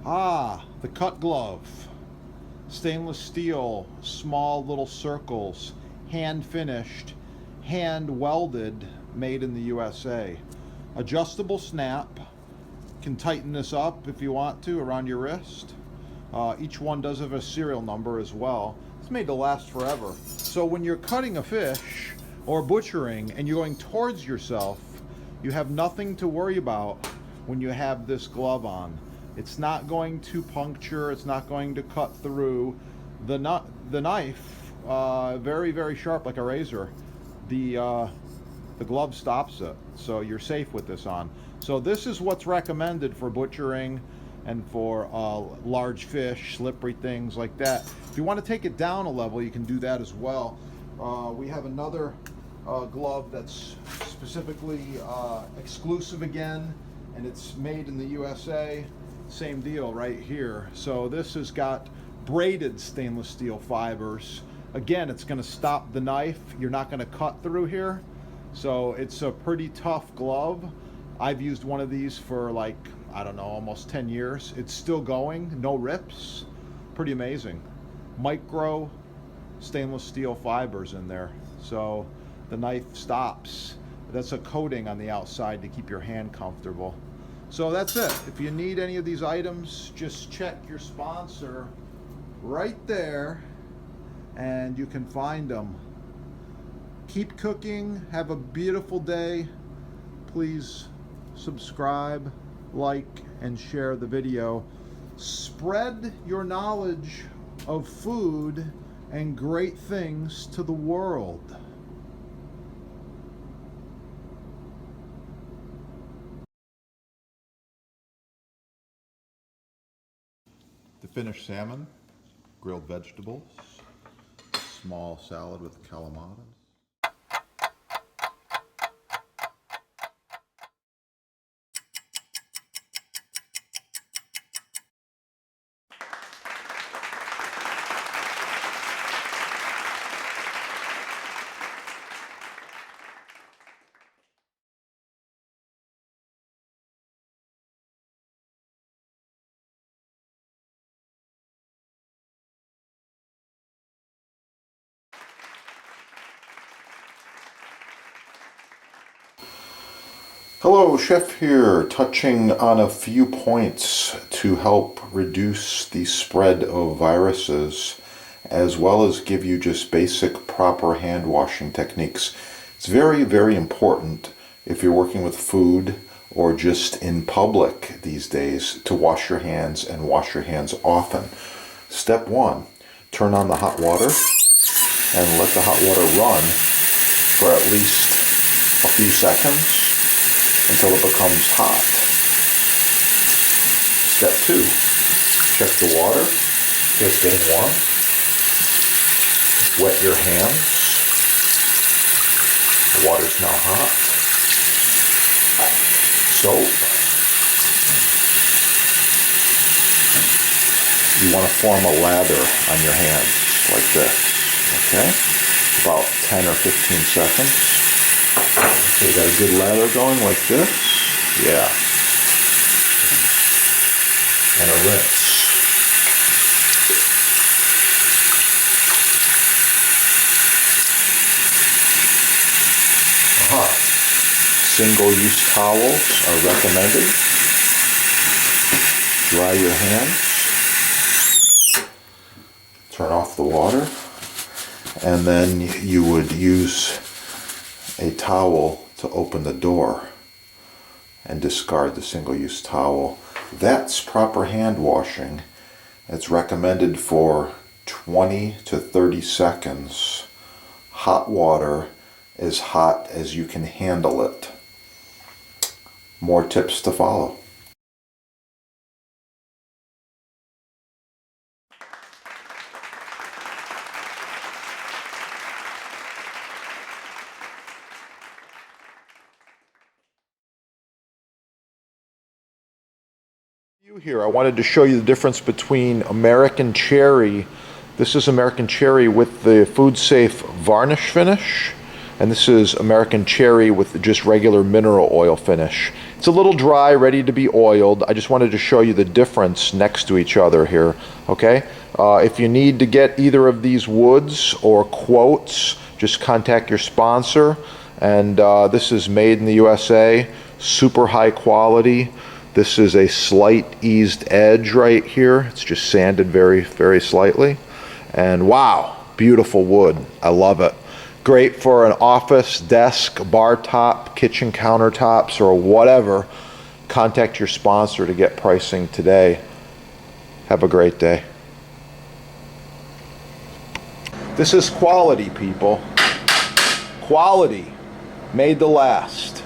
Ah, the cut glove. Stainless steel, small little circles, hand finished, hand welded, made in the USA. Adjustable snap, can tighten this up if you want to around your wrist. Each one does have a serial number as well. It's made to last forever. So when you're cutting a fish or butchering and you're going towards yourself, you have nothing to worry about when you have this glove on. It's not going to puncture, it's not going to cut through. The knife, very, very sharp like a razor. The glove stops it, so you're safe with this on. So this is what's recommended for butchering and for large fish, slippery things like that. If you want to take it down a level, you can do that as well. We have another glove that's specifically exclusive again, and it's made in the USA. Same deal right here. So this has got braided stainless steel fibers. Again, it's going to stop the knife. You're not going to cut through here. So it's a pretty tough glove. I've used one of these for like, I don't know, almost 10 years. It's still going, no rips. Pretty amazing. Micro stainless steel fibers in there. So the knife stops. That's a coating on the outside to keep your hand comfortable. So that's it. If you need any of these items, just check your sponsor right there and you can find them. Keep cooking. Have a beautiful day. Please subscribe, like, and share the video. Spread your knowledge of food and great things to the world. The finished salmon, grilled vegetables, small salad with calamatas. Hello, Chef here, touching on a few points to help reduce the spread of viruses, as well as give you just basic proper hand washing techniques. It's very, very important if you're working with food or just in public these days to wash your hands and wash your hands often. Step one, turn on the hot water and let the hot water run for at least a few seconds until it becomes hot. Step two, check the water if it's getting warm. Wet your hands. The water's now hot. Soap. You want to form a lather on your hands like this, okay? About 10 or 15 seconds. So you got a good lather going like this. Yeah. And a rinse. Single-use towels are recommended. Dry your hands. Turn off the water. And then you would use a towel to open the door and discard the single-use towel. That's proper hand washing. It's recommended for 20 to 30 seconds. Hot water, as hot as you can handle it. More tips to follow. Here, I wanted to show you the difference between American Cherry. This is American Cherry with the food safe varnish finish, and this is American Cherry with just regular mineral oil finish. It's a little dry, ready to be oiled. I just wanted to show you the difference next to each other here, okay? If you need to get either of these woods or quotes, just contact your sponsor. And this is made in the USA, super high quality. This is a slight eased edge right here. It's just sanded very, very slightly. And wow, beautiful wood. I love it. Great for an office, desk, bar top, kitchen countertops, or whatever. Contact your sponsor to get pricing today. Have a great day. This is quality, people. Quality. Made to last.